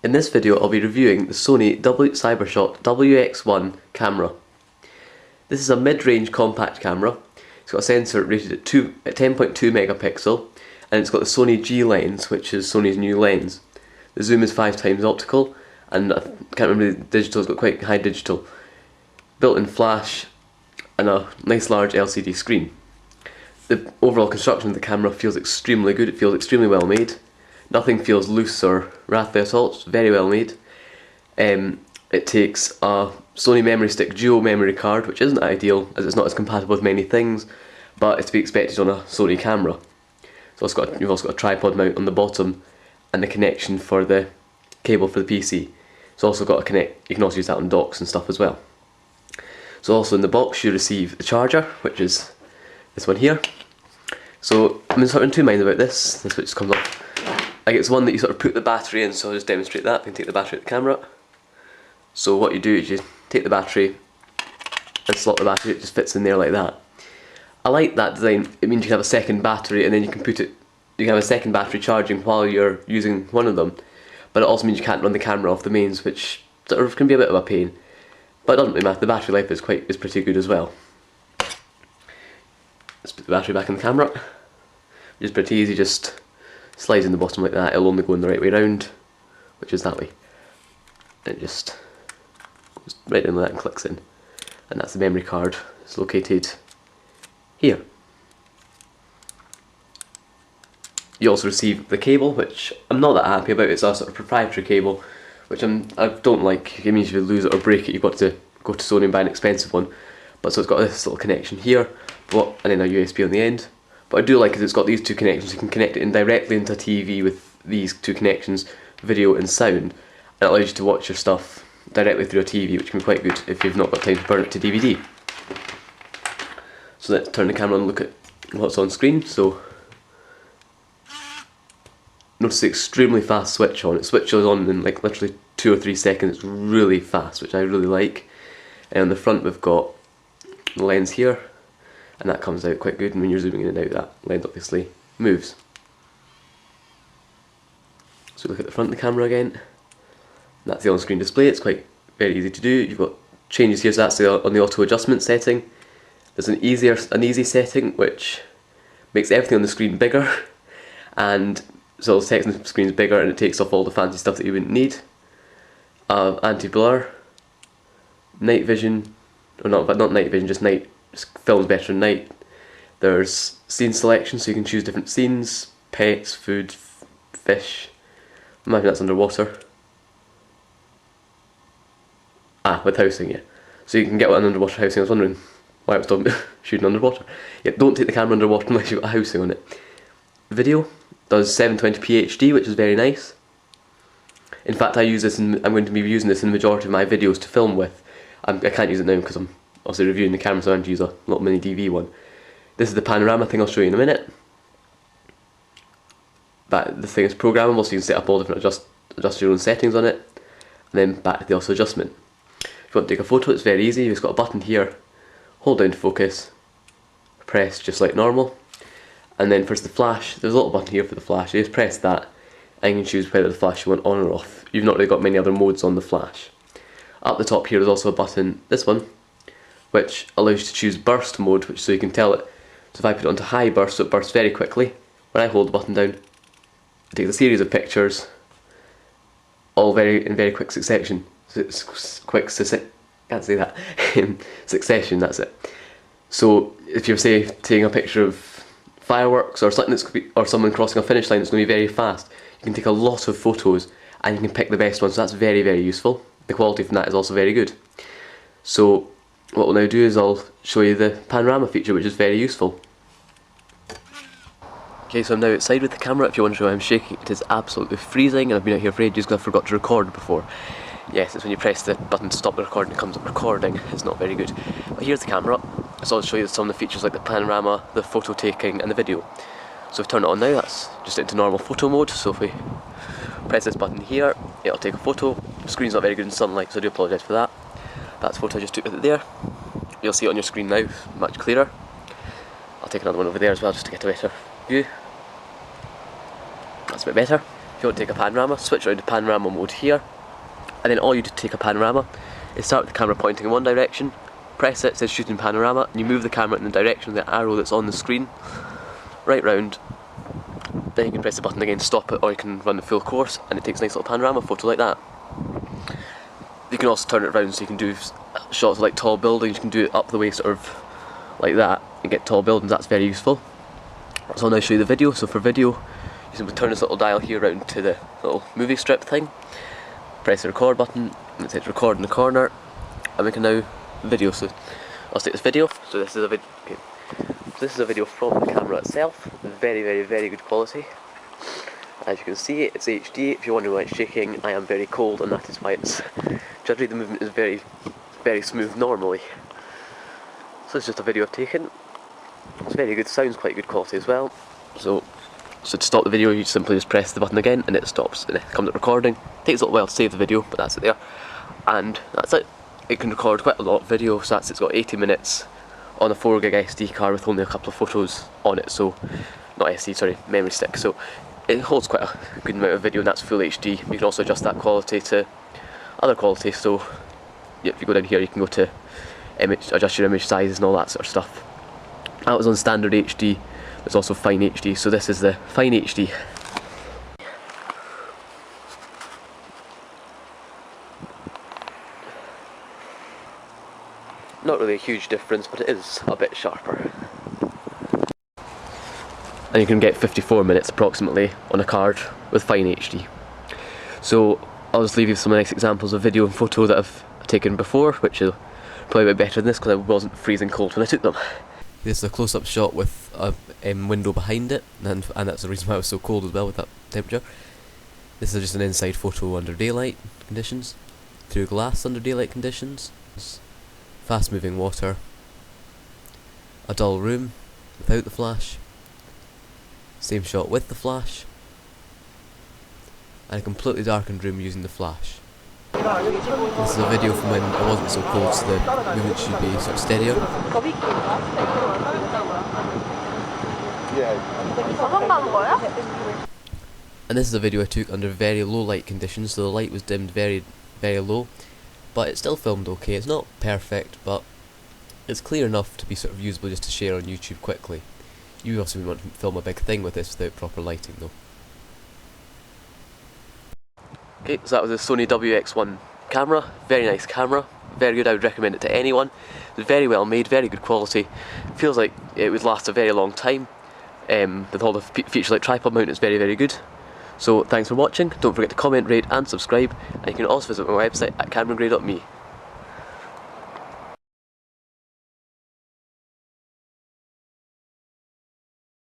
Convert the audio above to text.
In this video I'll be reviewing the Sony Cybershot DSC-WX1 Camera. This is a mid-range compact camera. It's got a sensor rated at 10.2 megapixel and it's got the Sony G lens, which is Sony's new lens. The zoom is 5 times optical and I can't remember the digital, it's got quite high digital. Built-in flash and a nice large LCD screen. The overall construction of the camera feels extremely good, it feels extremely well made. Nothing feels loose or rattly at all, it's very well made. It takes a Sony memory stick dual memory card, which isn't ideal as it's not as compatible with many things, but it's to be expected on a Sony camera. You've also got a tripod mount on the bottom and the connection for the cable for the PC. It's also got a connect, you can also use that on docks and stuff as well. So also in the box you receive the charger, which is this one here. So I'm sort of in two minds about this switch comes off. Like it's one that you sort of put the battery in, so I'll just demonstrate that. You can take the battery out the camera. So what you do is you take the battery and slot the battery, it just fits in there like that. I like that design, it means you can have a second battery and then you can have a second battery charging while you're using one of them. But it also means you can't run the camera off the mains, which sort of can be a bit of a pain. But it doesn't really matter, the battery life is pretty good as well. Let's put the battery back in the camera. It's pretty easy, just slides in the bottom like that, it'll only go in the right way round, which is that way. And it just goes right in like that and clicks in. And that's the memory card, it's located here. You also receive the cable, which I'm not that happy about. It's a sort of proprietary cable, which I don't like. It means if you lose it or break it, you've got to go to Sony and buy an expensive one. But so it's got this little connection here, and then a USB on the end. What I do like is it's got these two connections. You can connect it in directly into a TV with these two connections, video and sound. And it allows you to watch your stuff directly through a TV, which can be quite good if you've not got time to burn it to DVD. So let's turn the camera on and look at what's on screen. So notice the extremely fast switch on. It switches on in like literally 2 or 3 seconds. It's really fast, which I really like. And on the front we've got the lens here, and that comes out quite good, and when you're zooming in and out that lens obviously moves. So look at the front of the camera again. That's the on-screen display, it's very easy to do. You've got changes here, so that's on the auto adjustment setting. There's an easy setting which makes everything on the screen bigger, and so the text on the screen is bigger and it takes off all the fancy stuff that you wouldn't need. Anti-blur, night vision, or not night vision, just night, just films better at night. There's scene selection, so you can choose different scenes, pets, food, fish. Imagine that's underwater. With housing, yeah. So you can get an underwater housing. I was wondering why I was talking about shooting underwater. Yeah, don't take the camera underwater unless you've got a housing on it. Video does 720p HD, which is very nice. In fact, I'm going to be using this in the majority of my videos to film with. I can't use it now because I'm obviously reviewing the camera, so I'm going to use a little mini DV one. This is the Panorama thing I'll show you in a minute. The thing is programmable, so you can set up all different adjust your own settings on it. And then back to the auto adjustment. If you want to take a photo, it's very easy. You've just got a button here, hold down to focus, press just like normal. And then for the flash, there's a little button here for the flash. You just press that and you can choose whether the flash you want on or off. You've not really got many other modes on the flash. Up the top here is also a button, this one, which allows you to choose burst mode, so you can tell it. So if I put it onto high burst, so it bursts very quickly. When I hold the button down, it takes a series of pictures, all in very quick succession. So it's can't say that. Succession, that's it. So if you're say taking a picture of fireworks or something or someone crossing a finish line, it's going to be very fast. You can take a lot of photos and you can pick the best ones, so that's very, very useful. The quality from that is also very good. So what we'll now do is I'll show you the panorama feature, which is very useful. Okay, so I'm now outside with the camera. If you wonder why I'm shaking, it is absolutely freezing and I've been out here for ages because I forgot to record before. Yes, it's when you press the button to stop the recording, it comes up recording. It's not very good. But here's the camera. So I'll show you some of the features like the panorama, the photo taking and the video. So if we turn it on now, that's just into normal photo mode. So if we press this button here, it'll take a photo. The screen's not very good in sunlight, so I do apologise for that. That's the photo I just took with it there. You'll see it on your screen now, much clearer. I'll take another one over there as well just to get a better view. That's a bit better. If you want to take a panorama, switch around to panorama mode here, and then all you do to take a panorama is start with the camera pointing in one direction, press it, says shooting panorama, and you move the camera in the direction of the arrow that's on the screen, right round. Then you can press the button again to stop it, or you can run the full course, and it takes a nice little panorama photo like that. You can also turn it around so you can do shots of like tall buildings. You can do it up the way sort of like that and get tall buildings. That's very useful. So I'll now show you the video. So for video, you simply turn this little dial here around to the little movie strip thing, press the record button, and it says record in the corner, and we can now video. So I'll take this video. So this is a video. Okay. So this is a video from the camera itself. Very, very, very good quality. As you can see, it's HD. If you're wondering why it's shaking, I am very cold, and that is why it's... Generally the movement is very, very smooth normally. So it's just a video I've taken. It's very good, sounds quite good quality as well. So to stop the video, you simply just press the button again, and it stops, and it comes up recording. It takes a little while to save the video, but that's it there. And that's it. It can record quite a lot of video, so it's got 80 minutes on a 4 gig SD card with only a couple of photos on it, so... Not SD, sorry, memory stick. So it holds quite a good amount of video, and that's full HD. You can also adjust that quality to other quality, so yeah, if you go down here you can go to image, adjust your image sizes and all that sort of stuff. That was on standard HD, there's also fine HD, so this is the fine HD. Not really a huge difference, but it is a bit sharper. And you can get 54 minutes approximately on a card with fine HD. So I'll just leave you some nice examples of video and photo that I've taken before, which is probably a bit better than this because I wasn't freezing cold when I took them. This is a close-up shot with a window behind it, and that's the reason why I was so cold as well with that temperature. This is just an inside photo under daylight conditions, through glass under daylight conditions, fast-moving water, a dull room without the flash, same shot with the flash, and a completely darkened room using the flash. This is a video from when I wasn't so cold, so the movement should be sort of steadier. And this is a video I took under very low light conditions, so the light was dimmed very, very low, but it still filmed okay. It's not perfect, but it's clear enough to be sort of usable just to share on YouTube quickly. You also wouldn't want to film a big thing with this without proper lighting though. Okay, so that was the Sony WX1 camera. Very nice camera, very good. I would recommend it to anyone. It's very well made, very good quality. Feels like it would last a very long time. With all the features like tripod mount, it's very, very good. So thanks for watching. Don't forget to comment, rate and subscribe, and you can also visit my website at cameragray.me.